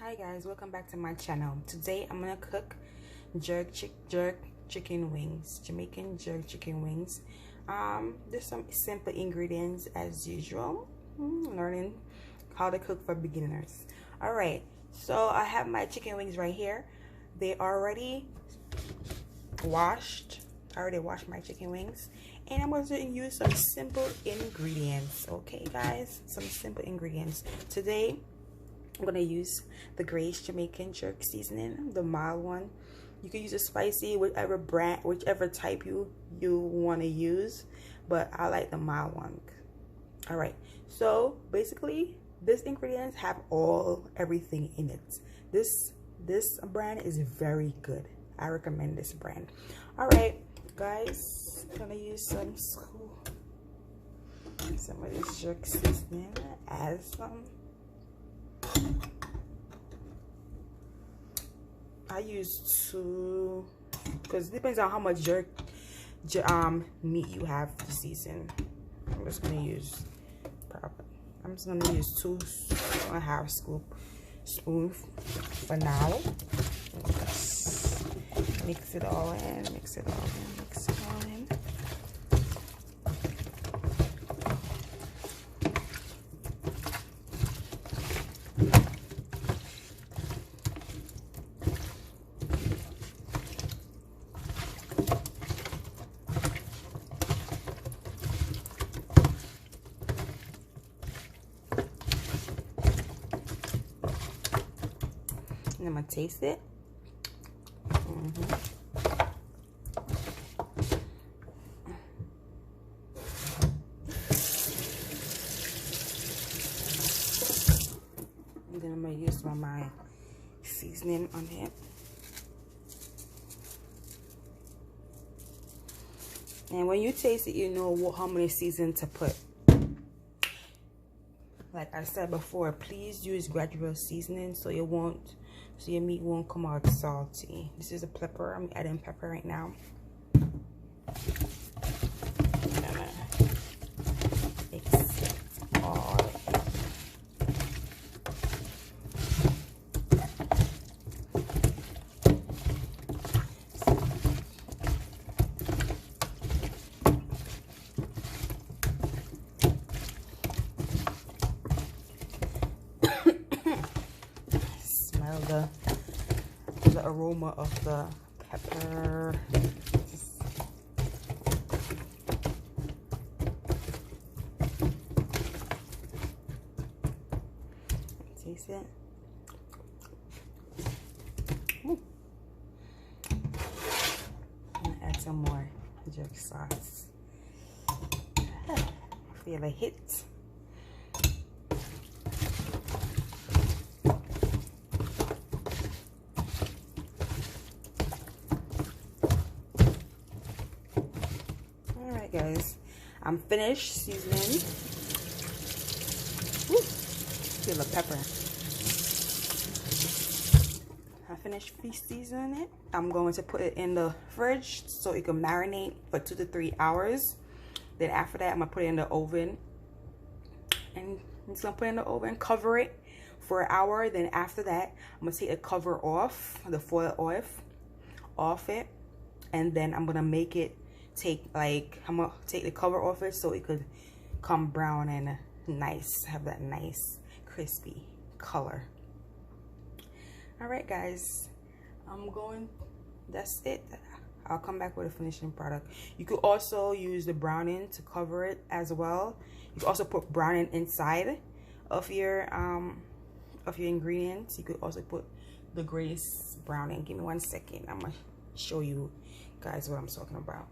Hi guys, welcome back to my channel. Today I'm gonna cook jerk chicken wings, Jamaican jerk chicken wings. There's some simple ingredients as usual. Learning how to cook for beginners. All right, so I have my chicken wings right here. They already washed. I already washed my chicken wings, and I'm going to use some simple ingredients. Okay guys, some simple ingredients today. I'm gonna use the Grace Jamaican jerk seasoning, the mild one. You can use a spicy, whichever brand, whichever type you want to use, but I like the mild one. All right, so basically these ingredients have everything in it. This brand is very good. I recommend this brand. All right guys, I'm gonna use some of this jerk seasoning. Add some. I use 2 because it depends on how much meat you have to season. I'm just gonna use 2.5 spoon for now. Just mix it all in. And I'm gonna taste it. And then I'm gonna use some of my seasoning on it. And when you taste it, you know how many seasoning to put. Like I said before, please use gradual seasoning so your meat won't come out salty. This is a pepper. I'm adding pepper right now. Mix it all. Smell the aroma of the pepper. Taste it. Ooh. I'm gonna add some more jerk sauce. Feel a hit. Alright guys, I'm finished seasoning. Woo, feel the pepper. I finished seasoning it. I'm going to put it in the fridge so it can marinate for 2 to 3 hours. Then after that, I'm gonna put it in the oven. And I'm just gonna put it in the oven, cover it for an hour. Then after that, I'm gonna take the cover off, the foil off it. And then I'm gonna make it I'm gonna take the cover off it so it could come brown and nice, have that nice crispy color. All right guys, that's it. I'll come back with a finishing product. You could also use the browning to cover it as well. You could also put browning inside of your ingredients. You could also put the Grace browning. Give me 1 second. I'm gonna show you guys what I'm talking about.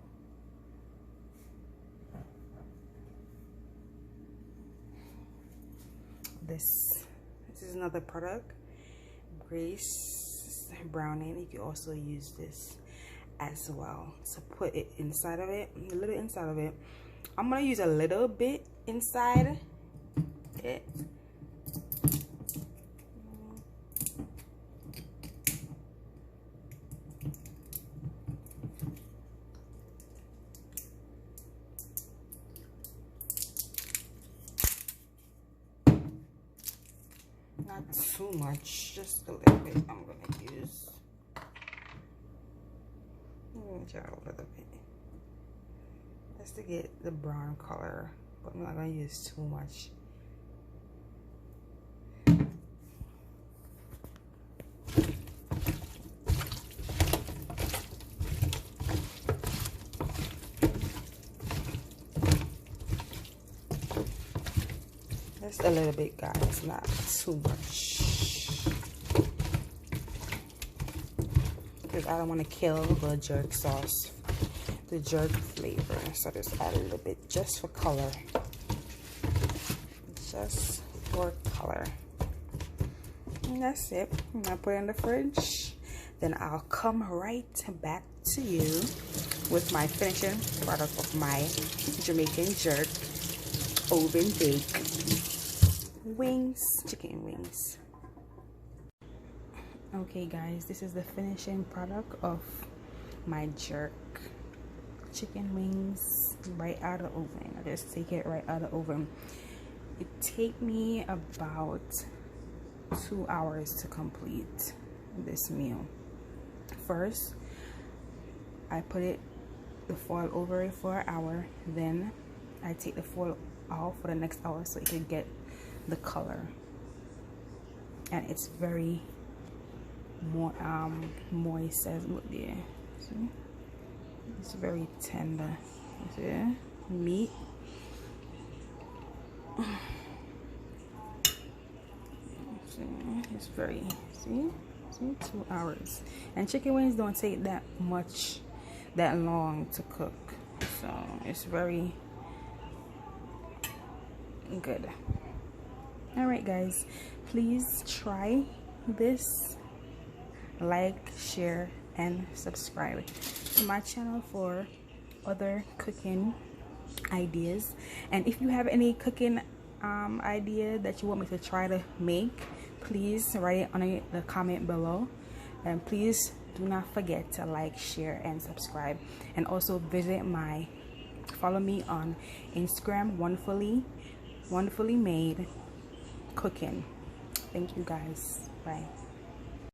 This is another product, Grace browning. You can also use this as well to put it inside of it, a little inside of it. I'm gonna use a little bit inside it. not too much, just a little bit. I'm gonna use a little bit just to get the brown color, but I'm not gonna use too much. Just a little bit, guys, not too much, because I don't want to kill the jerk sauce, the jerk flavor. So just add a little bit just for color, just for color. And that's it. I'm gonna put it in the fridge, then I'll come right back to you with my finishing product of my Jamaican jerk oven bake wings, chicken wings. Okay guys, this is the finishing product of my jerk chicken wings right out of the oven. I just take it right out of the oven. It take me about 2 hours to complete this meal. First, I put the foil over it for an hour, then I take the foil off for the next hour so it can get the color, and it's very more moist. As look there, see, it's very tender. See, meat. See, it's very, see 2 hours, and chicken wings don't take that long to cook, so it's very good. All right guys, please try this, like, share, and subscribe to my channel for other cooking ideas. And if you have any cooking idea that you want me to try to make, please write it on the comment below. And please do not forget to like, share, and subscribe, and also follow me on Instagram, wonderfully made cooking. Thank you guys. Bye.